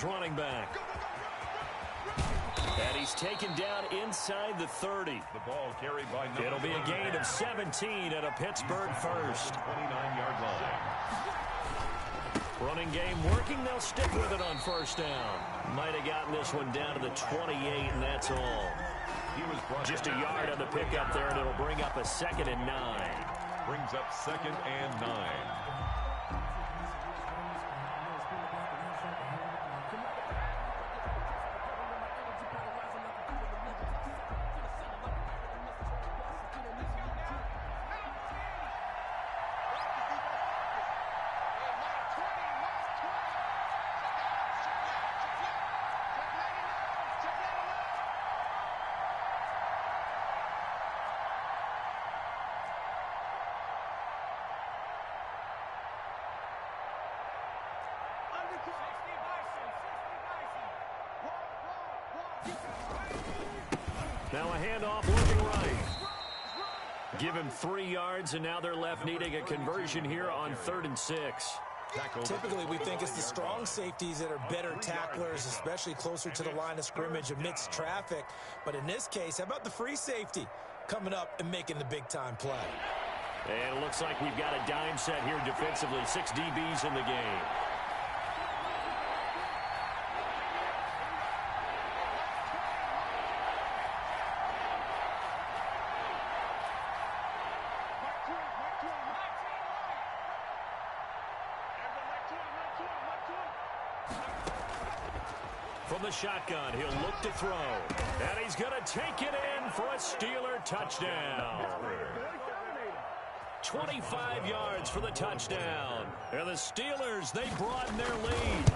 Steelers running back. And he's taken down inside the 30. The ball carried by It'll be a gain of 17 at a Pittsburgh first. 29-yard line. Running game working. They'll stick with it on first down. Might have gotten this one down to the 28, and that's all. Just a yard on the pickup there, and it'll bring up a 2nd and 9. Brings up 2nd and 9. Now a handoff looking right. Give him 3 yards, and now they're left needing a conversion here on 3rd and 6. Typically, we think it's the strong safeties that are better tacklers, especially closer to the line of scrimmage amidst traffic. But in this case, how about the free safety coming up and making the big-time play? And it looks like we've got a dime set here defensively. 6 DBs in the game. From the shotgun, he'll look to throw. And he's going to take it in for a Steeler touchdown. 25 yards for the touchdown. And the Steelers, they broaden their lead.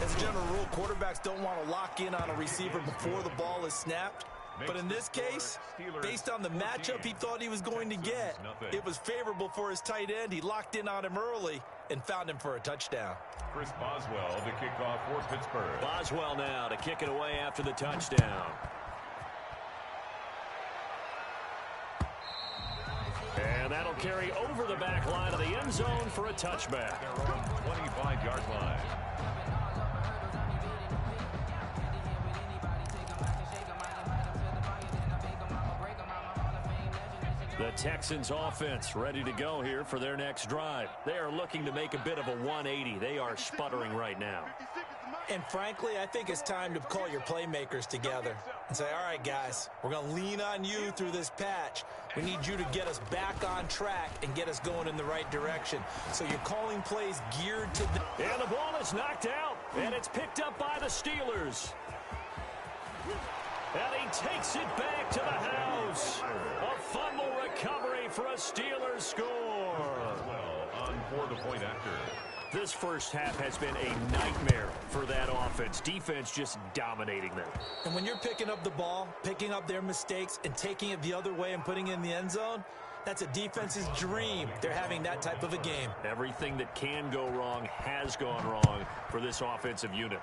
As a general rule, quarterbacks don't want to lock in on a receiver before the ball is snapped. But in this case, based on the matchup he thought he was going to get, it was favorable for his tight end. He locked in on him early and found him for a touchdown. Chris Boswell to kick off for Pittsburgh. Boswell now to kick it away after the touchdown. And that'll carry over the back line of the end zone for a touchback. They're on 25-yard line. The Texans offense ready to go here for their next drive. They are looking to make a bit of a 180. They are sputtering right now. And frankly, I think it's time to call your playmakers together and say, all right, guys, we're going to lean on you through this patch. We need you to get us back on track and get us going in the right direction. So you're calling plays geared to the... And the ball is knocked out, and it's picked up by the Steelers. And he takes it back to the house. A fumble recovery for a Steelers score. Well, on for the point after. This first half has been a nightmare for that offense. Defense just dominating them. And when you're picking up the ball, picking up their mistakes, and taking it the other way and putting it in the end zone, that's a defense's dream. They're having that type of a game. Everything that can go wrong has gone wrong for this offensive unit.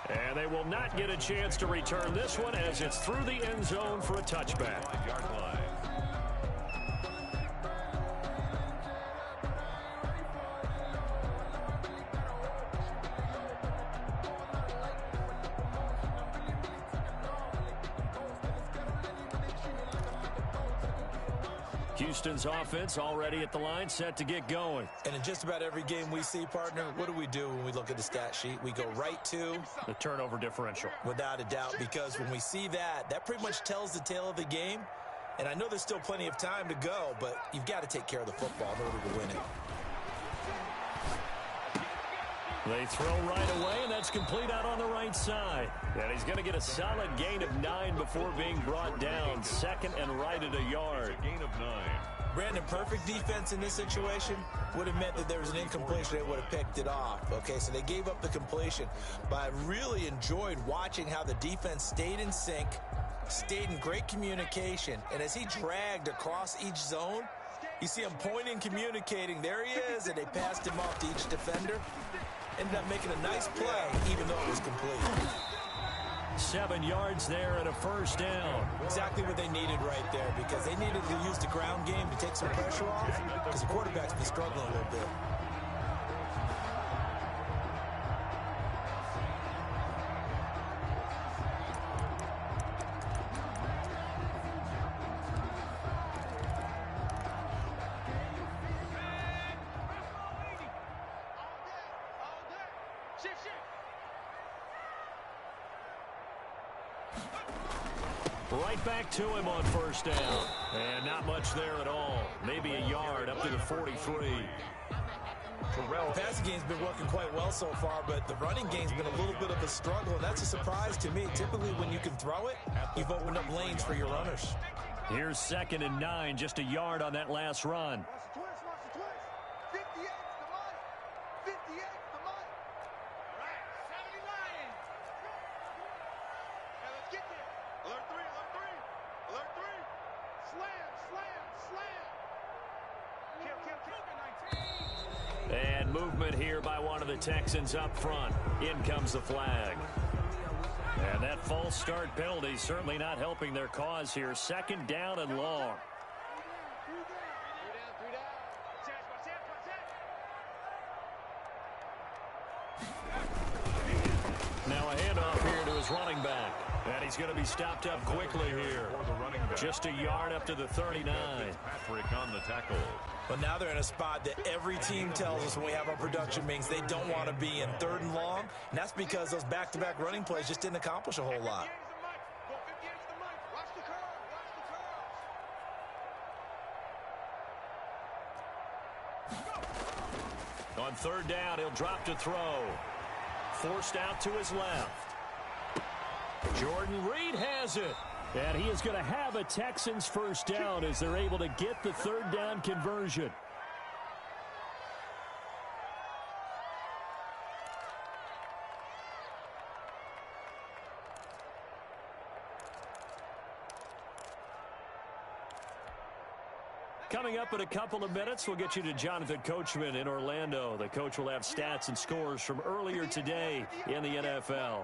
And they will not get a chance to return this one as it's through the end zone for a touchback. Yard line. Houston's offense already at the line, set to get going. And in just about every game we see, partner, what do we do when we look at the stat sheet? We go right to the turnover differential. Without a doubt, because when we see that, that pretty much tells the tale of the game. And I know there's still plenty of time to go, but you've got to take care of the football in order to win it. They throw right away, and that's complete out on the right side. And he's going to get a solid gain of 9 before being brought down. 2nd and right at a yard. Gain of 9. Brandon, perfect defense in this situation would have meant that there was an incompletion. They would have picked it off. Okay, so they gave up the completion. But I really enjoyed watching how the defense stayed in sync, stayed in great communication. And as he dragged across each zone, you see him pointing, communicating. There he is, and they passed him off to each defender. Ended up making a nice play, even though it was complete. 7 yards there and a first down. Exactly what they needed right there, because they needed to use the ground game to take some pressure off, because the quarterback's been struggling a little bit. Right back to him on first down. And not much there at all. Maybe a yard up to the 43. The passing game's been working quite well so far, but the running game's been a little bit of a struggle, and that's a surprise to me. Typically, when you can throw it, you've opened up lanes for your runners. Here's 2nd and 9, just a yard on that last run. And movement here by one of the Texans up front. In comes the flag. And that false start penalty certainly not helping their cause here. 2nd down and long. Now a handoff here to his running back. And he's going to be stopped up quickly here. Just a yard up to the 39. Patrick on the tackle. But now they're in a spot that every team tells us when we have our production meetings they don't want to be in, 3rd and long. And that's because those back-to-back running plays just didn't accomplish a whole lot. On 3rd down, he'll drop to throw. Forced out to his left. Jordan Reed has it. And he is going to have a Texans first down as they're able to get the 3rd down conversion. Coming up in a couple of minutes, we'll get you to Jonathan Coachman in Orlando. The coach will have stats and scores from earlier today in the NFL.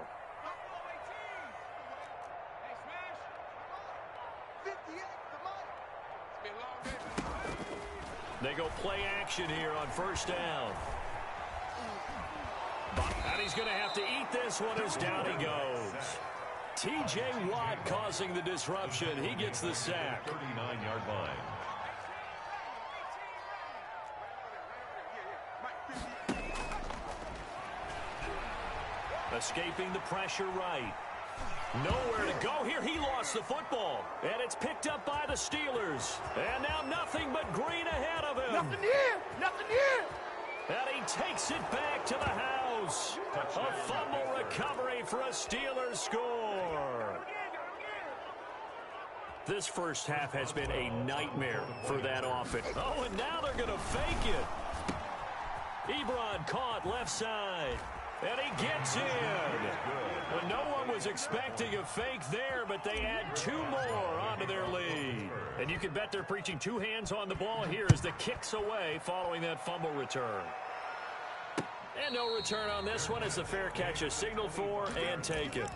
They go play action here on first down. And he's going to have to eat this one as down he goes. T.J. Watt causing the disruption. He gets the sack. 39-yard line. Escaping the pressure right. Nowhere to go here. He lost the football. And it's picked up by the Steelers. And now nothing but green ahead of him. Nothing here. Nothing here. And he takes it back to the house. A fumble recovery for a Steelers score. This first half has been a nightmare for that offense. Oh, and now they're going to fake it. Ebron caught left side. And he gets in. Well, no one was expecting a fake there, but they add 2 more onto their lead. And you can bet they're preaching 2 hands on the ball here as the kick's away following that fumble return. And no return on this one as the fair catch is signaled for and taken.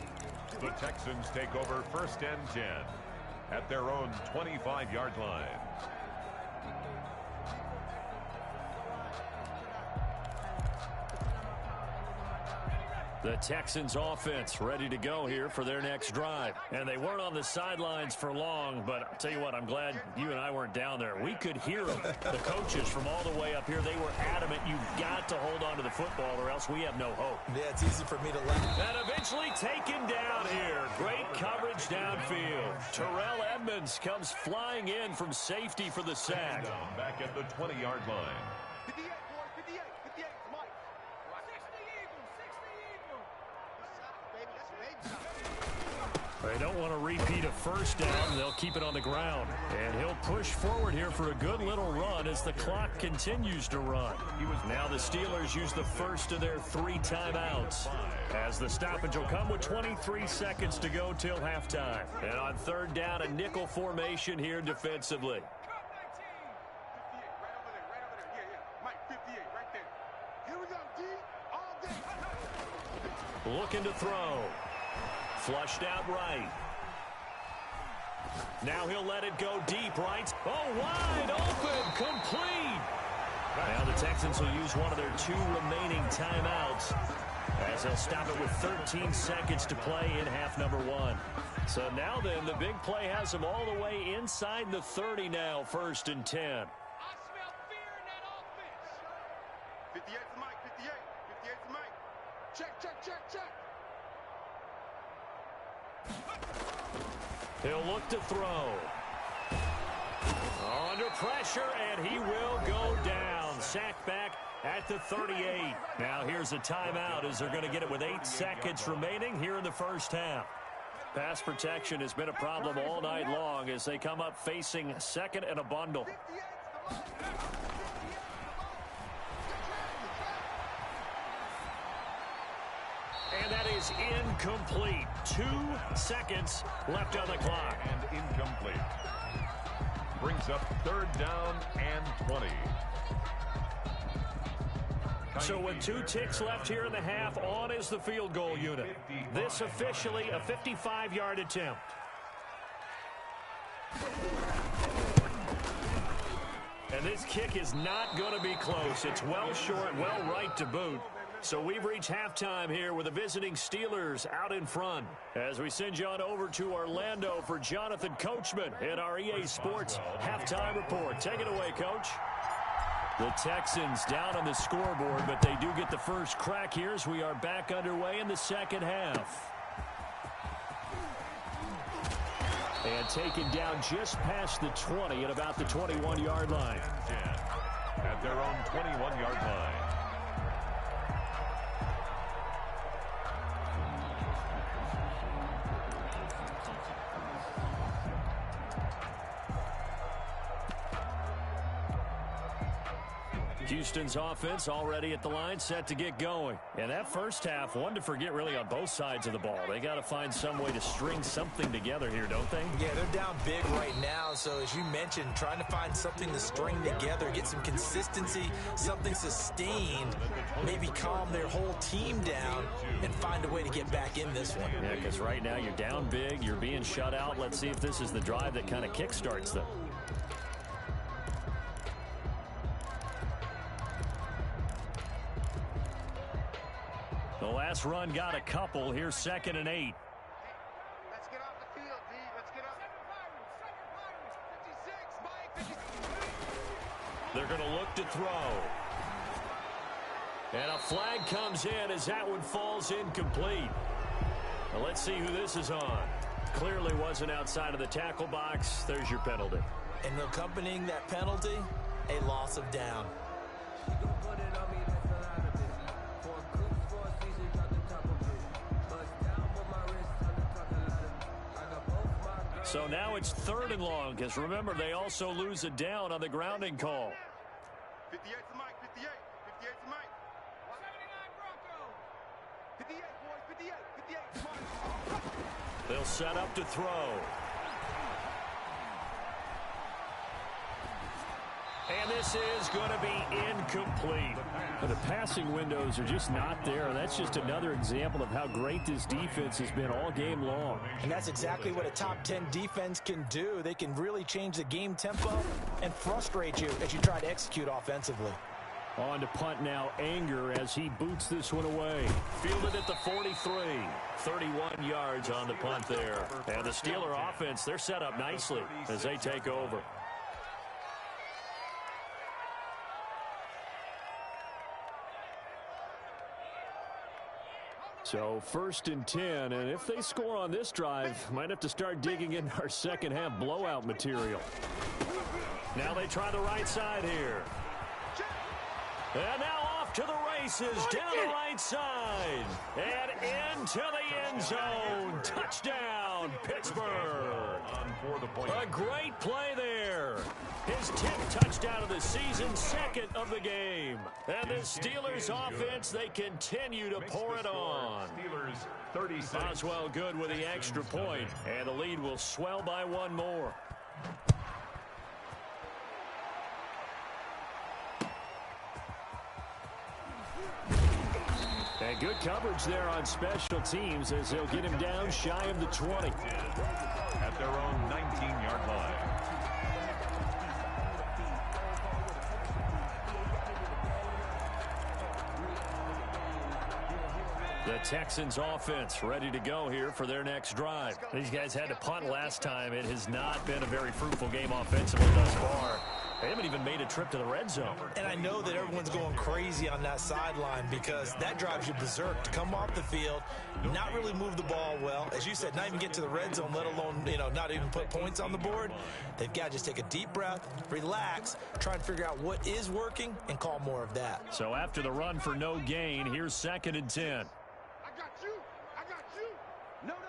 The Texans take over 1st and 10 at their own 25-yard line. The Texans offense ready to go here for their next drive. And they weren't on the sidelines for long, but I'll tell you what, I'm glad you and I weren't down there. We could hear them. The coaches from all the way up here, they were adamant, you've got to hold on to the football or else we have no hope. Yeah, it's easy for me to laugh. And eventually taken down here. Great coverage downfield. Terrell Edmonds comes flying in from safety for the sack. Back at the 20-yard line. They don't want to repeat a first down. They'll keep it on the ground. And he'll push forward here for a good little run as the clock continues to run. Now the Steelers use the first of their 3 timeouts as the stoppage will come with 23 seconds to go till halftime. And on 3rd down, a nickel formation here defensively. Looking to throw. Flushed out right. Now he'll let it go deep right. Oh, wide open. Complete. Now the Texans will use one of their 2 remaining timeouts as they'll stop it with 13 seconds to play in half number 1. So now then, the big play has them all the way inside the 30 now, 1st and 10. I smell fear in that offense. 58 to Mike, 58. 58 to Mike. Check, check, check, check. He'll look to throw. Under pressure, and he will go down. Sacked back at the 38. Now here's a timeout as they're going to get it with 8 seconds remaining here in the first half. Pass protection has been a problem all night long as they come up facing second and a bundle. And that is incomplete. 2 seconds left on the clock. And incomplete. Brings up third down and 20. So with 2 ticks left here in the half, on is the field goal unit. This officially a 55-yard attempt. And this kick is not going to be close. It's well short, well right to boot. So we've reached halftime here with the visiting Steelers out in front. As we send you on over to Orlando for Jonathan Coachman in our EA Sports Halftime Report. Take it away, Coach. The Texans down on the scoreboard, but they do get the first crack here as we are back underway in the second half. And taken down just past the 20 at about the 21-yard line. At their own 21-yard line. Houston's offense already at the line, set to get going. And that first half, one to forget really on both sides of the ball. They got to find some way to string something together here, don't they? Yeah, they're down big right now. So as you mentioned, trying to find something to string together, get some consistency, something sustained, maybe calm their whole team down and find a way to get back in this one. Yeah, because right now you're down big, you're being shut out. Let's see if this is the drive that kind of kickstarts them. The last run got a couple. Here's 2nd and 8. Let's get off the field, D. Let's get off. 56. They're going to look to throw. And a flag comes in as that one falls incomplete. Now let's see who this is on. Clearly wasn't outside of the tackle box. There's your penalty. And accompanying that penalty, a loss of down. So now it's 3rd and long, because remember, they also lose a down on the grounding call. 58 to Mike, 58. 58 to Mike. 79 Bronco. 58, boys, 58. 58 to Mike. They'll set up to throw. And this is going to be incomplete. The passing windows are just not there. That's just another example of how great this defense has been all game long. And that's exactly what a top 10 defense can do. They can really change the game tempo and frustrate you as you try to execute offensively. On to punt now, Anger as he boots this one away. Fielded at the 43. 31 yards on the punt there. And the Steeler offense, they're set up nicely as they take over. So 1st and 10, and if they score on this drive, might have to start digging in our second half blowout material. Now they try the right side here. And now off to the races, down the right side. And into the end zone. Touchdown, Pittsburgh. A great play there. His 10th touchdown of the season, 2nd of the game. And the Steelers offense, they continue to pour it on. Steelers 36. Boswell good with the extra point, and the lead will swell by 1 more. And good coverage there on special teams as they'll get him down shy of the 20. At their own 19-yard line. The Texans offense ready to go here for their next drive. These guys had to punt last time. It has not been a very fruitful game offensively thus far. They haven't even made a trip to the red zone. And I know that everyone's going crazy on that sideline because that drives you berserk to come off the field, not really move the ball well. As you said, not even get to the red zone, let alone, not even put points on the board. They've got to just take a deep breath, relax, try and figure out what is working, and call more of that. So after the run for no gain, here's 2nd and 10. I got you. I got you. No. Off.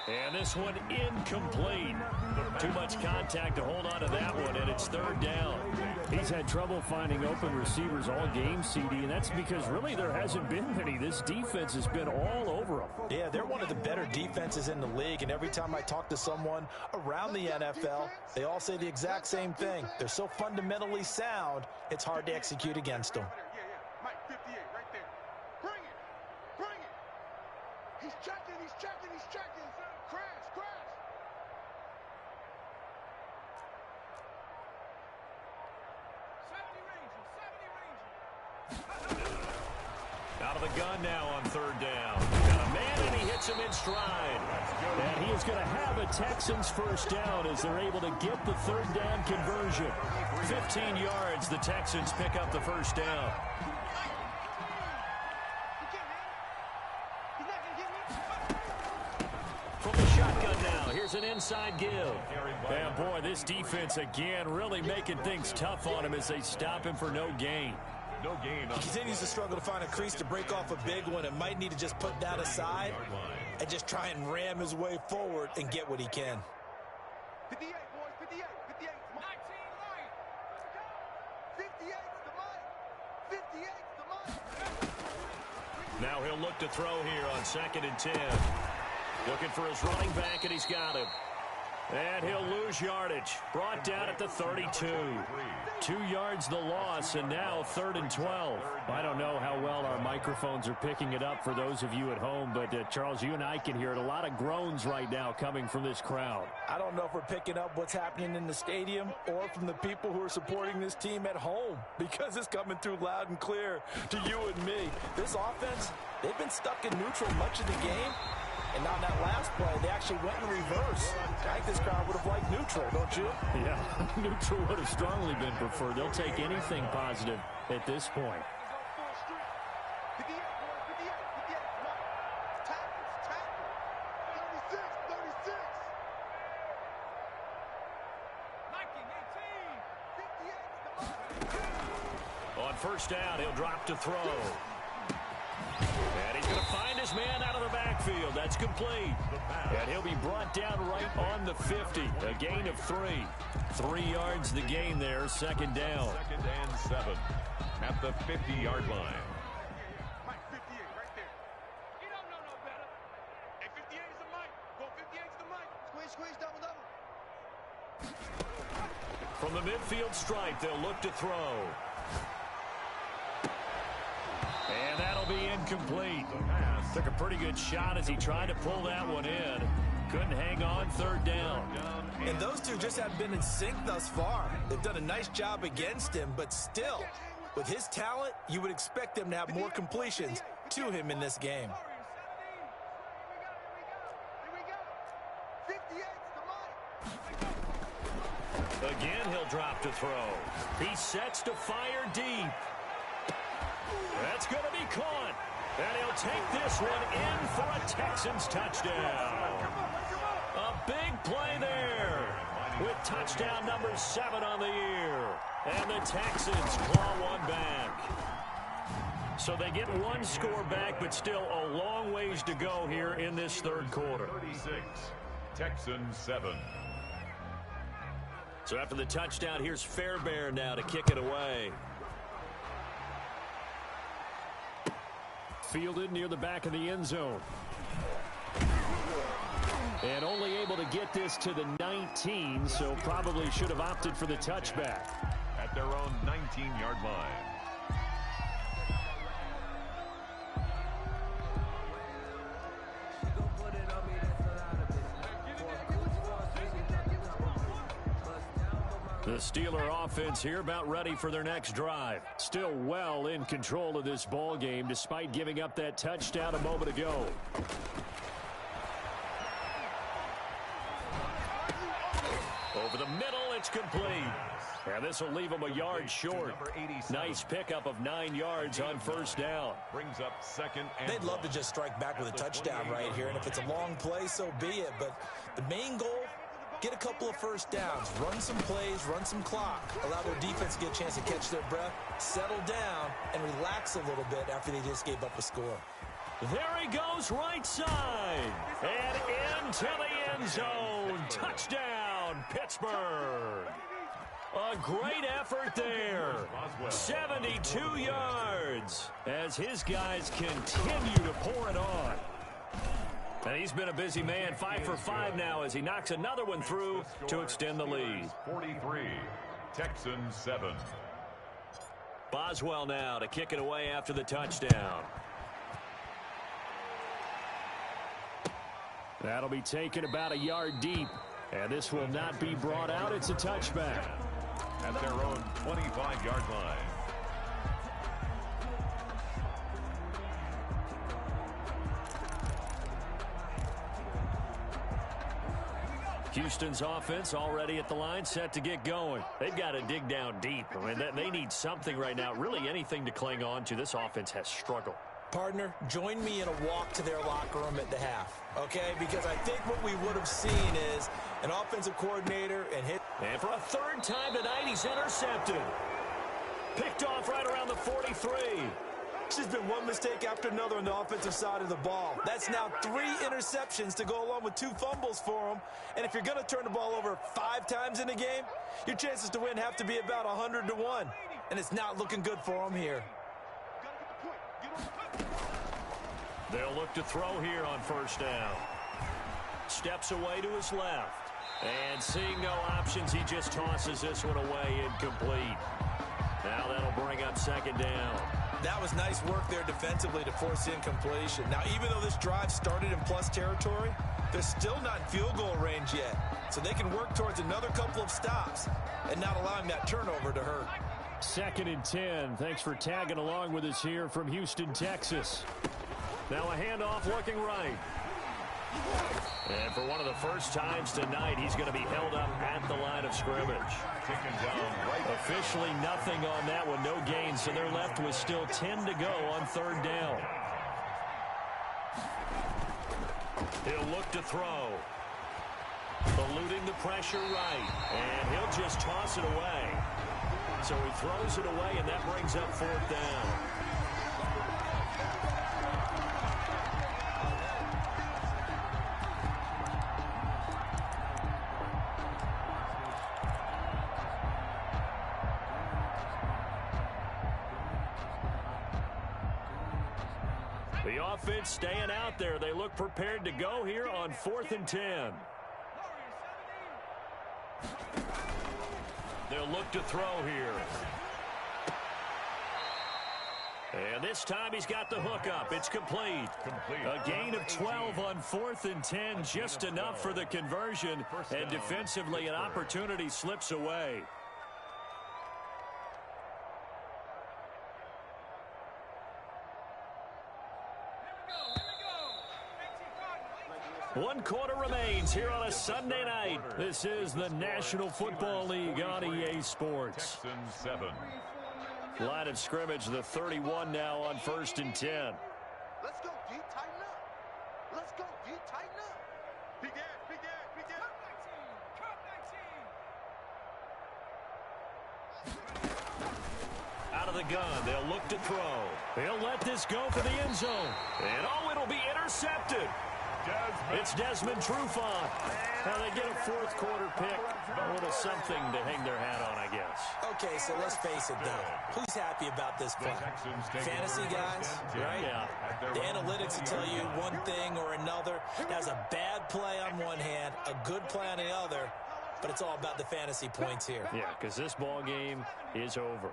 And this one incomplete. Too much contact to hold on to that one, and it's 3rd down. He's had trouble finding open receivers all game, CD, and that's because really there hasn't been many. This defense has been all over them. Yeah, they're one of the better defenses in the league, and every time I talk to someone around the NFL, they all say the exact same thing. They're so fundamentally sound, it's hard to execute against them. Yeah. Mike, 58, right there. Bring it. He's checking. Crash. Out of the gun now on 3rd down. Got a man, and he hits him in stride. And he is going to have a Texans 1st down as they're able to get the 3rd down conversion. 15 yards, the Texans pick up the 1st down. From the shotgun now, here's an inside give. And boy, this defense again really making things tough on him as they stop him for no gain. No gain. He continues to struggle to find a crease to break off a big one and might need to just put that aside and just try and ram his way forward and get what he can. 58, boys. 58. 19 right. 58's the Mike. 58's the Mike. Now he'll look to throw here on 2nd and 10. Looking for his running back, and he's got him. And he'll lose yardage. Brought down at the 32. 2 yards the loss, and now 3rd and 12. I don't know how well our microphones are picking it up for those of you at home, but Charles, you and I can hear it. A lot of groans right now coming from this crowd. I don't know if we're picking up what's happening in the stadium or from the people who are supporting this team at home, because it's coming through loud and clear to you and me. This offense, they've been stuck in neutral much of the game. And on that last play, they actually went in reverse. I think this crowd would have liked neutral, don't you? Yeah, neutral would have strongly been preferred. They'll take anything positive at this point. 58, boys. 58. Tackle. 36. 58's the Mike. On 1st down, he'll drop to throw. And he's going to find his man out of the backfield. That's complete. And he'll be brought down right on the 50. A gain of 3. 3 yards the gain there, 2nd down. 2nd and 7 at the 50-yard line. Mike, 58, right there. He don't know no better. Hey, 58's the Mike. Go 58's the Mike. Squeeze, double. From the midfield stripe, they'll look to throw. And that'll be incomplete. Took a pretty good shot as he tried to pull that one in. Couldn't hang on, 3rd down. And those two just haven't been in sync thus far. They've done a nice job against him, but still, with his talent, you would expect them to have more completions to him in this game. Here we go. 58's the Mike. Again, he'll drop to throw. He sets to fire deep. That's going to be caught. And he'll take this one in for a Texans touchdown. A big play there with touchdown number 7 on the year. And the Texans claw one back. So they get one score back, but still a long ways to go here in this 3rd quarter. 36, Texans 7. So after the touchdown, here's Fairbairn now to kick it away. Fielded near the back of the end zone. And only able to get this to the 19, so probably should have opted for the touchback. At their own 19-yard line. The Steeler offense here about ready for their next drive. Still well in control of this ball game despite giving up that touchdown a moment ago. Over the middle, it's complete. And this will leave them a yard short. Nice pickup of 9 yards on first down. Brings up second and They'd love to just strike back with a touchdown right here, and if it's a long play, so be it. But the main goal, get a couple of first downs, run some plays, run some clock, allow their defense to get a chance to catch their breath, settle down, and relax a little bit after they just gave up a score. There he goes, right side, and into the end zone. Touchdown, Pittsburgh. A great effort there. 72 yards as his guys continue to pour it on. And he's been a busy man, 5 for 5 now as he knocks another one through to extend the lead. 43, Texans 7. Boswell now to kick it away after the touchdown. That'll be taken about a yard deep. And this will not be brought out. It's a touchback. At their own 25-yard line. Houston's offense already at the line, set to get going. They've got to dig down deep. I mean, they need something right now, really anything to cling on to. This offense has struggled. Partner, join me in a walk to their locker room at the half, okay? Because I think what we would have seen is an offensive coordinator and hit. And for a third time tonight, he's intercepted. Picked off right around the 43. This has been one mistake after another on the offensive side of the ball. That's now 3 interceptions to go along with 2 fumbles for him. And if you're going to turn the ball over 5 times in a game, your chances to win have to be about 100 to 1. And it's not looking good for him here. They'll look to throw here on first down. Steps away to his left. And seeing no options, he just tosses this one away incomplete. Now that'll bring up second down. That was nice work there defensively to force incompletion. Now, even though this drive started in plus territory, they're still not in field goal range yet. So they can work towards another couple of stops and not allowing that turnover to hurt. 2nd and 10. Thanks for tagging along with us here from Houston, Texas. Now a handoff looking right. And for one of the first times tonight, he's going to be held up at the line of scrimmage. Taken down right. Officially nothing on that one, no gain, so they're left with still 10 to go on third down. He'll look to throw. Eluding the pressure right, and he'll just toss it away. So he throws it away, and that brings up 4th down. The offense staying out there. They look prepared to go here on 4th and 10. They'll look to throw here. And this time he's got the hook up. It's complete. A gain of 12 on 4th and 10, just enough for the conversion. And defensively, an opportunity slips away. One quarter remains here on a Sunday night. This is the National Football League on EA Sports. Texans 7. Line of scrimmage, the 31 now on 1st and 10. Let's go, D. Tighten up. Let's go, D. Tighten up. Big ass, big ass, big ass. Out of the gun, they'll look to throw. They'll let this go for the end zone. And oh, it'll be intercepted. It's Desmond Trufant. Now they get a 4th quarter pick. A little something to hang their hat on, I guess. Okay, so let's face it, though. Who's happy about this play? Fantasy guys, right? Yeah. The analytics will tell you one thing or another. That's a bad play on one hand, a good play on the other, but it's all about the fantasy points here. Yeah, because this ball game is over.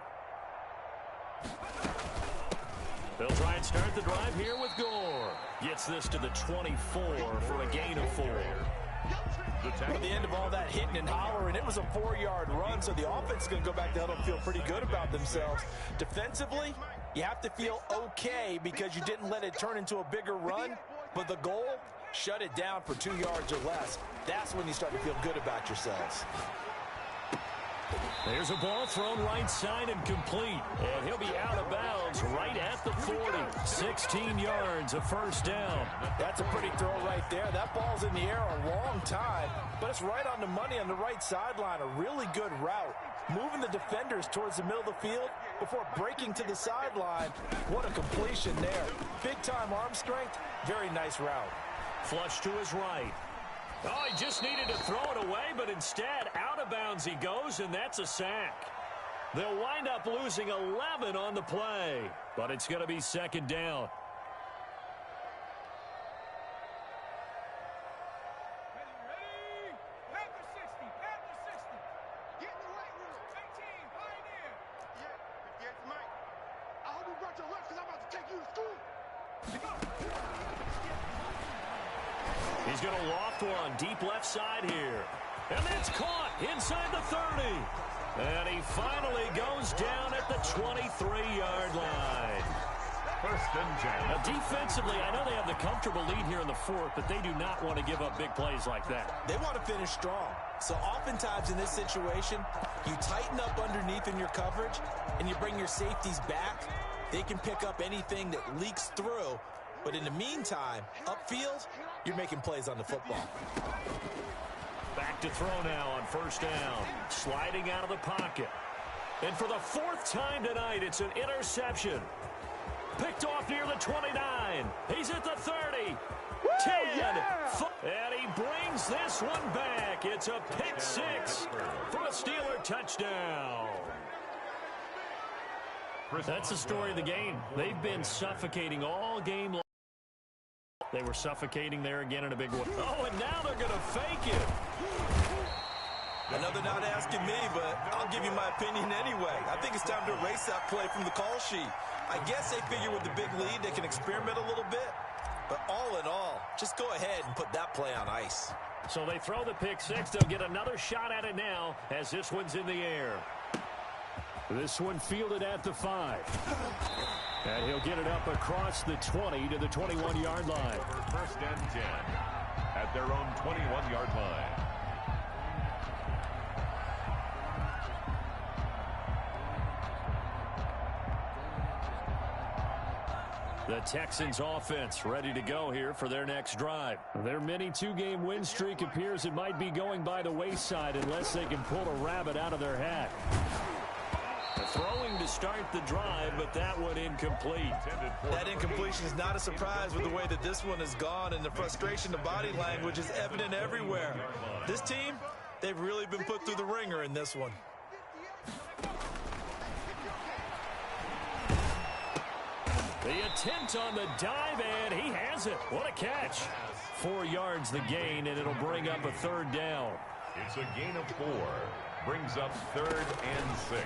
They'll try and start the drive here with Gore. Gets this to the 24 for a gain of 4. At the end of all that hitting and hollering, it was a 4-yard run, so the offense is going to go back to huddle and feel pretty good about themselves. Defensively, you have to feel okay because you didn't let it turn into a bigger run, but the goal, shut it down for 2 yards or less. That's when you start to feel good about yourselves. There's a ball thrown right side and complete. And he'll be out of bounds right at the 40. 16 yards, a first down. That's a pretty throw right there. That ball's in the air a long time, but it's right on the money on the right sideline. A really good route. Moving the defenders towards the middle of the field before breaking to the sideline. What a completion there. Big-time arm strength. Very nice route. Flush to his right. Oh, he just needed to throw it away, but instead, out of bounds he goes, and that's a sack. They'll wind up losing 11 on the play, but it's going to be second down. Ready? Panther 60, Panther 60. Get in the right room. 18, Pioneer. 58, 58 Mike. I hope you brought your lunch because I'm about to take you to school. He's going to loft one deep left side here. And that's caught inside the 30. And he finally goes down at the 23-yard line. First and 10. Now, defensively, I know they have the comfortable lead here in the fourth, but they do not want to give up big plays like that. They want to finish strong. So oftentimes in this situation, you tighten up underneath in your coverage, and you bring your safeties back. They can pick up anything that leaks through. But in the meantime, upfield, you're making plays on the football. Back to throw now on first down. Sliding out of the pocket. And for the 4th time tonight, it's an interception. Picked off near the 29. He's at the 30. 10. Yeah. And he brings this one back. It's a pick 6 for a Steeler touchdown. That's the story of the game. They've been suffocating all game long. They were suffocating there again in a big way. Oh, and now they're going to fake it. Another not asking me, but I'll give you my opinion anyway. I think it's time to erase that play from the call sheet. I guess they figure with the big lead they can experiment a little bit. But all in all, just go ahead and put that play on ice. So they throw the pick 6. They'll get another shot at it now as this one's in the air. This one fielded at the 5. And he'll get it up across the 20 to the 21-yard line. First and 10 at their own 21-yard line. The Texans offense ready to go here for their next drive. Their mini 2-game win streak appears it might be going by the wayside unless they can pull a rabbit out of their hat. Throwing to start the drive, but that one incomplete. That incompletion is not a surprise with the way that this one has gone, and the frustration, the body language is evident everywhere. This team, they've really been put through the ringer in this one. The attempt on the dive, and he has it. What a catch. 4 yards the gain, and it'll bring up a 3rd down. It's a gain of 4. Brings up 3rd and 6.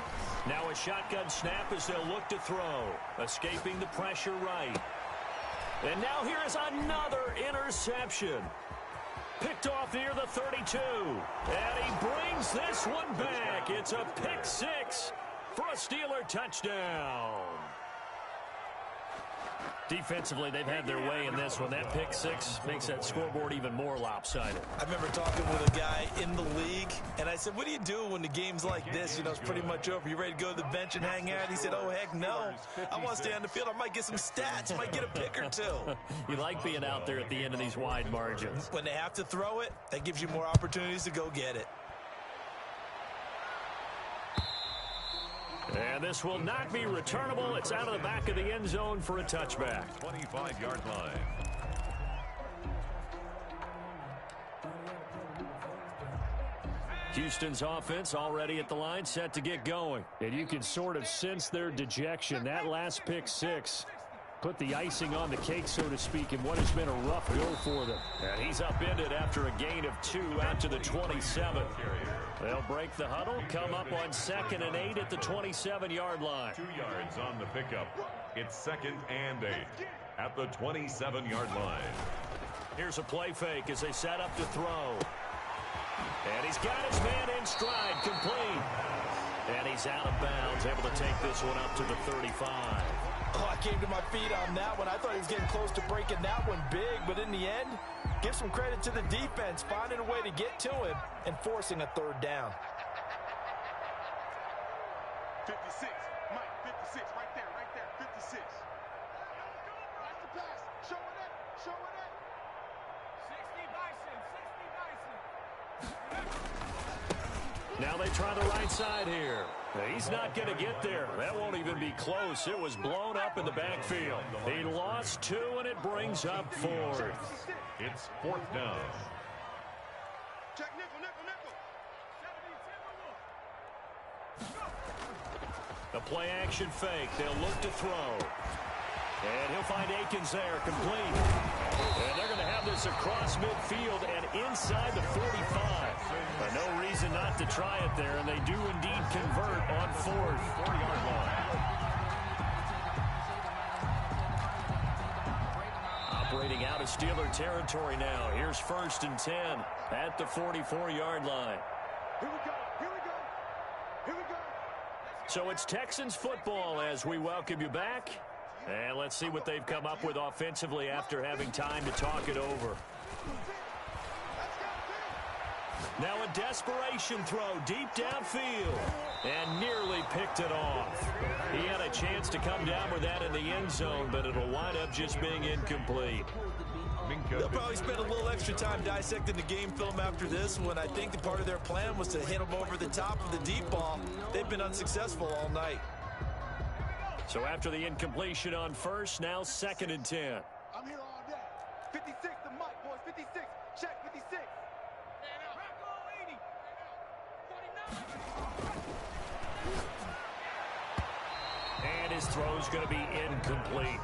Now a shotgun snap as they'll look to throw. Escaping the pressure right. And now here is another interception. Picked off near the 32. And he brings this one back. It's a pick 6 for a Steeler touchdown. Defensively, they've had their way in this one. That pick 6 makes that scoreboard even more lopsided. I remember talking with a guy in the league, and I said, what do you do when the game's like this? You know, it's pretty much over. You ready to go to the bench and hang out? He said, oh, heck no. I want to stay on the field. I might get some stats. Might get a pick or 2. You like being out there at the end of these wide margins. When they have to throw it, that gives you more opportunities to go get it. And this will not be returnable. It's out of the back of the end zone for a touchback. 25-yard line. Houston's offense already at the line, set to get going. And you can sort of sense their dejection. That last pick 6 put the icing on the cake, so to speak, in what has been a rough go for them. And he's upended after a gain of 2 out to the 27. They'll break the huddle, come up on 2nd and 8 at the 27-yard line. 2 yards on the pickup. It's 2nd and 8 at the 27-yard line. Here's a play fake as they set up to throw. And he's got his man in stride, complete. And he's out of bounds, able to take this one up to the 35. Oh, I came to my feet on that one. I thought he was getting close to breaking that one big, but in the end, give some credit to the defense, finding a way to get to him and forcing a third down. 56, Mike, 56, right there, 56. That's the pass. Show it up, show it up. 60 Bison, 60 Bison. Now they try the right side here. He's not going to get there. That won't even be close. It was blown up in the backfield. He lost 2, and it brings up 4. It's 4th down. Check nickel, nickel, nickel. The play action fake. They'll look to throw. And he'll find Akins there, complete. And they're going to have this across midfield and inside the 45. No reason not to try it there, and they do indeed convert on 4th. 4-yard line. Operating out of Steeler territory now. Here's 1st and 10 at the 44-yard line. Here we go, here we go, here we go. So it's Texans football as we welcome you back. And let's see what they've come up with offensively after having time to talk it over. Now a desperation throw deep downfield and nearly picked it off. He had a chance to come down with that in the end zone, but it'll wind up just being incomplete. They'll probably spend a little extra time dissecting the game film after this one. I think the part of their plan was to hit them over the top of the deep ball. They've been unsuccessful all night. So after the incompletion on 1st, now 2nd and 10. I'm here all day. 56 to Mike, boys, 56. Check 56. And his throw's going to be incomplete.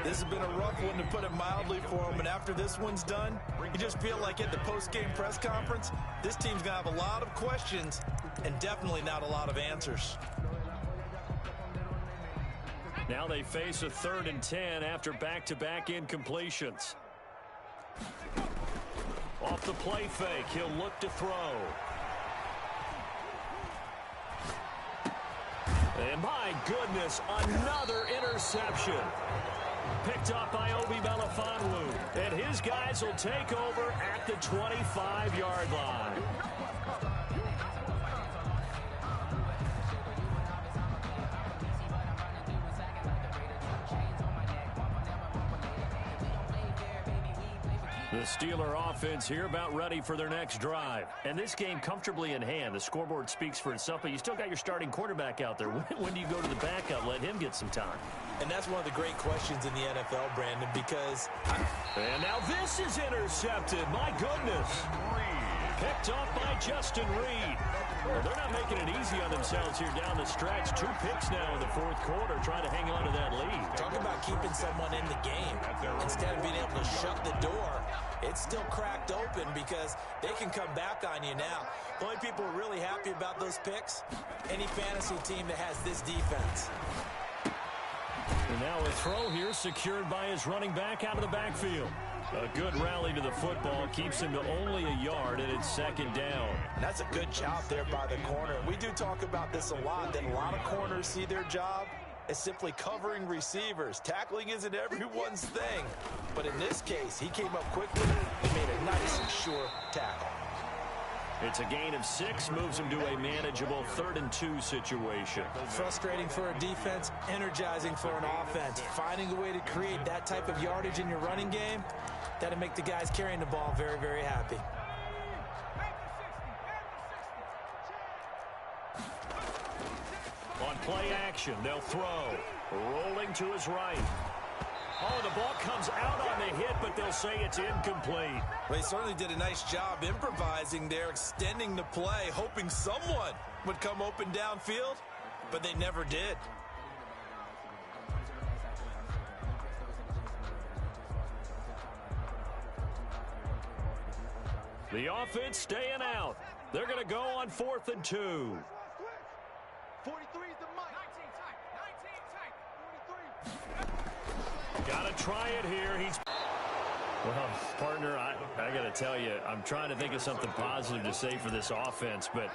This has been a rough one, to put it mildly, for him. And after this one's done, you just feel like at the post-game press conference, this team's going to have a lot of questions and definitely not a lot of answers. Now they face a 3rd and 10 after back-to-back incompletions. Off the play fake, he'll look to throw. And my goodness, another interception. Picked up by Obi Melifonwu. And his guys will take over at the 25-yard line. The Steeler offense here about ready for their next drive. And this game comfortably in hand. The scoreboard speaks for itself, but you still got your starting quarterback out there. When do you go to the backup? Let him get some time. And that's one of the great questions in the NFL, Brandon, because... And now this is intercepted. My goodness. Picked off by Justin Reed. Well, they're not making it easy on themselves here down the stretch. 2 picks now in the 4th quarter, trying to hang on to that lead. Talk about keeping someone in the game. Instead of being able to shut the door, it's still cracked open because they can come back on you now. The only people who are really happy about those picks, any fantasy team that has this defense. And now a throw here secured by his running back out of the backfield. A good rally to the football keeps him to only a yard, and it's 2nd down. And that's a good job there by the corner. We do talk about this a lot, that a lot of corners see their job as simply covering receivers. Tackling isn't everyone's thing. But in this case, he came up quickly and made a nice and sure tackle. It's a gain of 6, moves him to a manageable 3rd and 2 situation. Frustrating for a defense, energizing for an offense. Finding a way to create that type of yardage in your running game, that'll make the guys carrying the ball very, very happy. On play action, they'll throw. Rolling to his right. Oh, the ball comes out on the hit, but they'll say it's incomplete. Well, they certainly did a nice job improvising there, extending the play, hoping someone would come open downfield, but they never did. The offense staying out. They're going to go on 4th and 2. 43 is the mic. 19 tight. 43. Got to try it here. Well, partner, I got to tell you, I'm trying to think of something positive to say for this offense, but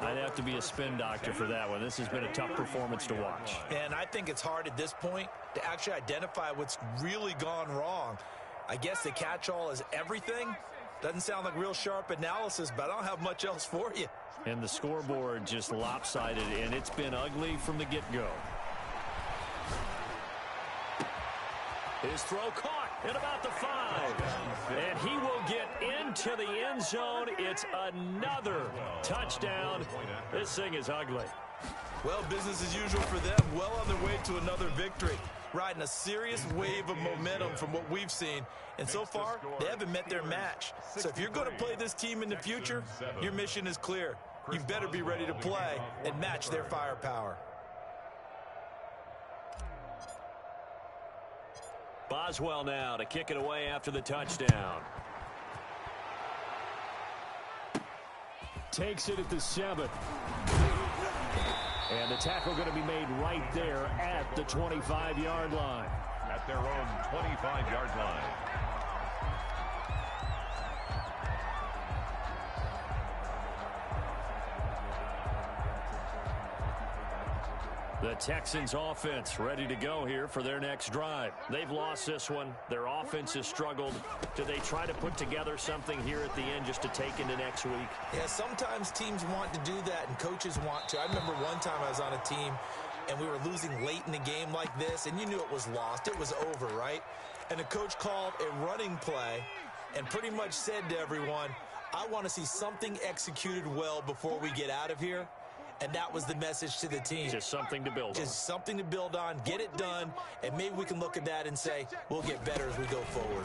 I'd have to be a spin doctor for that one. This has been a tough performance to watch. And I think it's hard at this point to actually identify what's really gone wrong. I guess the catch-all is everything. Doesn't sound like real sharp analysis, but I don't have much else for you. And the scoreboard just lopsided, and it's been ugly from the get-go. His throw caught at about the 5. And he will get into the end zone. It's another touchdown. This thing is ugly. Well, business as usual for them. Well on their way to another victory. Riding a serious wave of momentum from what we've seen. And so far, they haven't met their match. So if you're going to play this team in the future, your mission is clear. You better be ready to play and match their firepower. Boswell now to kick it away after the touchdown. Takes it at the 7. And the tackle going to be made right there at the 25-yard line. At their own 25-yard line. The Texans offense ready to go here for their next drive. They've lost this one. Their offense has struggled. Do they try to put together something here at the end just to take into next week? Yeah, sometimes teams want to do that and coaches want to. I remember one time I was on a team and we were losing late in the game like this, and you knew it was lost. It was over, right? And the coach called a running play and pretty much said to everyone, I want to see something executed well before we get out of here. And that was the message to the team. Just something to build on. Just something to build on, get it done, and maybe we can look at that and say, we'll get better as we go forward.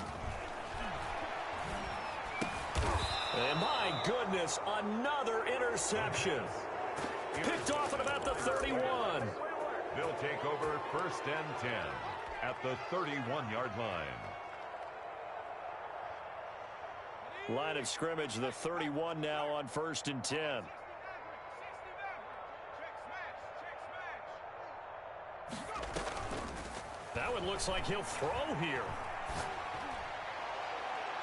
And my goodness, another interception. Picked off at about the 31. They'll take over 1st and 10 at the 31-yard line. Line of scrimmage, the 31 now on 1st and 10. That one looks like he'll throw here.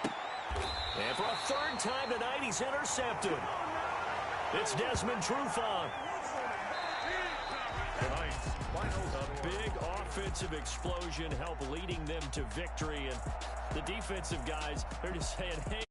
And for a 3rd time tonight, he's intercepted. It's Desmond Trufant. A big offensive explosion helped leading them to victory. And the defensive guys, they're just saying, hey.